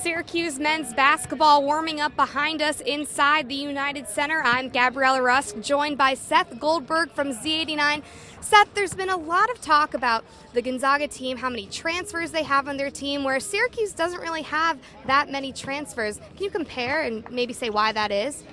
Syracuse men's basketball warming up behind us inside the United Center. I'm Gabriella Rusk, joined by Seth Goldberg from Z89. Seth, there's been a lot of talk about the Gonzaga team, how many transfers they have on their team, where Syracuse doesn't really have that many transfers. Can you compare and maybe say why that is?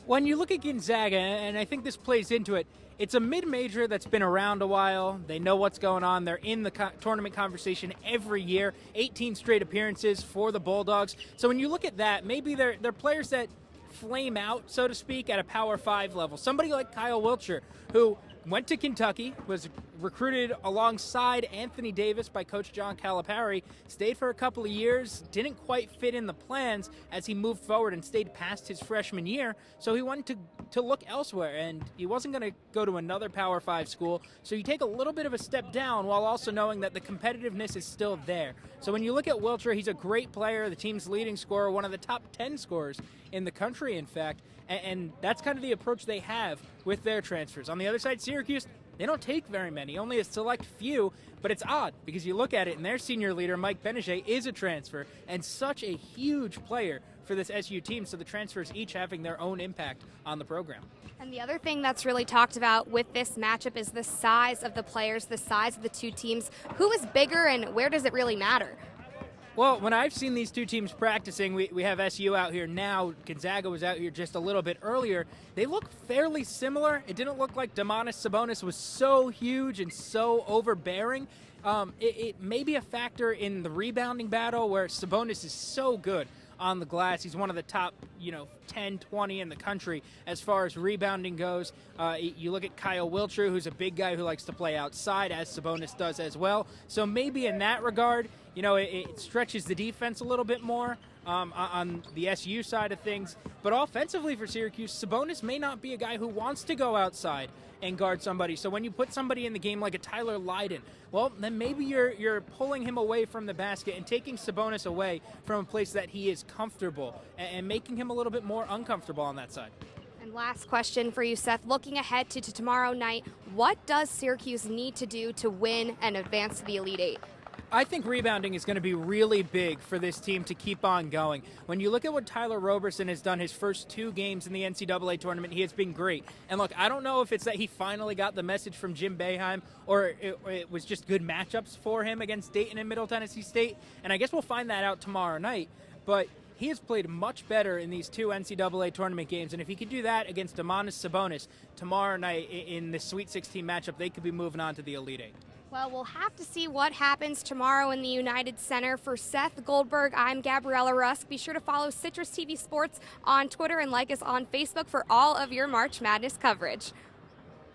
When you look at Gonzaga, and I think this plays into it, it's a mid-major that's been around a while. They know what's going on. They're in the tournament conversation every year. 18 straight appearances for the Bulldogs. So when you look at that, maybe they're players that flame out, so to speak, at a Power 5 level. Somebody like Kyle Wiltshire, who went to Kentucky, was recruited alongside Anthony Davis by Coach John Calipari, stayed for a couple of years, didn't quite fit in the plans as he moved forward and stayed past his freshman year, so he wanted to look elsewhere, and he wasn't going to go to another Power 5 school, so you take a little bit of a step down while also knowing that the competitiveness is still there. So when you look at Wiltshire, he's a great player, the team's leading scorer, one of the top 10 scorers in the country, in fact, and that's kind of the approach they have with their transfers. On the other side, Syracuse, they don't take very many, only a select few, but it's odd because you look at it and their senior leader, Mike Benege, is a transfer and such a huge player for this SU team, so the transfers each having their own impact on the program. And the other thing that's really talked about with this matchup is the size of the players, the size of the two teams. Who is bigger and where does it really matter? Well, when I've seen these two teams practicing, we have SU out here now. Gonzaga was out here just a little bit earlier. They look fairly similar. It didn't look like Domantas Sabonis was so huge and so overbearing. It may be a factor in the rebounding battle where Sabonis is so good on the glass. He's one of the top, 10, 20 in the country as far as rebounding goes. You look at Kyle Wiltshire, who's a big guy who likes to play outside, as Sabonis does as well. So maybe in that regard, it stretches the defense a little bit more on the SU side of things. But offensively for Syracuse, Sabonis may not be a guy who wants to go outside and guard somebody. So when you put somebody in the game like a Tyler Lydon, well, then maybe you're pulling him away from the basket and taking Sabonis away from a place that he is comfortable and making him a little bit more uncomfortable on that side. And last question for you, Seth. Looking ahead to tomorrow night, what does Syracuse need to do to win and advance to the Elite Eight? I think rebounding is going to be really big for this team to keep on going. When you look at what Tyler Roberson has done his first 2 games in the NCAA tournament, he has been great. And look, I don't know if it's that he finally got the message from Jim Boeheim or it was just good matchups for him against Dayton and Middle Tennessee State. And I guess we'll find that out tomorrow night. But he has played much better in these 2 NCAA tournament games, and if he could do that against Domantas Sabonis tomorrow night in the Sweet 16 matchup, they could be moving on to the Elite Eight. Well, we'll have to see what happens tomorrow in the United Center. For Seth Goldberg, I'm Gabriella Rusk. Be sure to follow CitrusTV Sports on Twitter and like us on Facebook for all of your March Madness coverage.